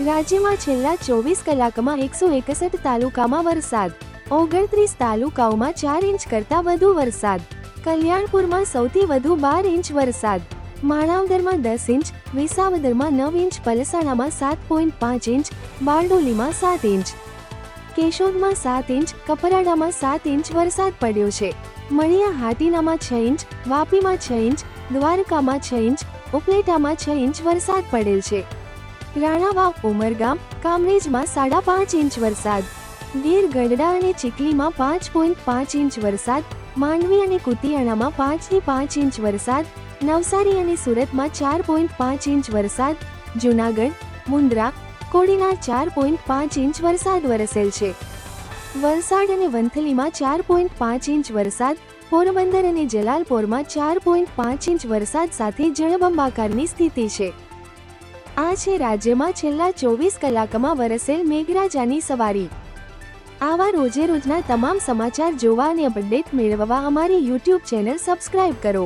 રાજ્યમાં છેલ્લા 24 કલાકમાં 161 તાલુકામાં વરસાદ, 29 તાલુકાઓમાં 4 ઇંચ કરતાં વધુ વરસાદ. કલ્યાણપુરમાં સૌથી વધુ 12 ઇંચ વરસાદ, માણાવદરમાં 10 ઇંચ, વિસાવદરમાં 9 ઇંચ, પલસાણામાં 7.5 ઇંચ, બારડોલીમાં 7 ઇંચ, કેશોદમાં 7 ઇંચ, કપરાડામાં 7 ઇંચ વરસાદ પડ્યો છે. મણિયા હાટીનામાં 6 ઇંચ, વાપીમાં 6 ઇંચ, દ્વારકામાં 6 ઇંચ, ઉપલેટામાં 6 ઇંચ વરસાદ પડેલ છે. રાણાવાવ, ઉમરગામ, કામરેજમાં 5.5 ઇંચ વરસાદ, ગીર ગઢડા અને ચીખલીમાં 5.5 ઇંચ વરસાદ, માંડવી અને કુતિયાણામાં 5 થી 5 ઇંચ વરસાદ, નવસારી અને સુરતમાં 4.5 ઇંચ વરસાદ, જૂનાગઢ, મુન્દ્રા, કોડીનાર 4.5 ઇંચ વરસાદ વરસેલ છે. વલસાડ અને વંથલીમાં 4.5 ઇંચ વરસાદ, પોરબંદર અને જલાલપોરમાં 4.5 ઇંચ વરસાદ સાથે જળબંબાકારની સ્થિતિ છે. આ છે રાજ્યમાં છેલ્લા 24 કલાકમાં વરસેલ મેઘરાજાની સવારી. આવા રોજે રોજના તમામ સમાચાર જોવા અને અપડેટ મેળવવા અમારી YouTube ચેનલ સબસ્ક્રાઇબ કરો.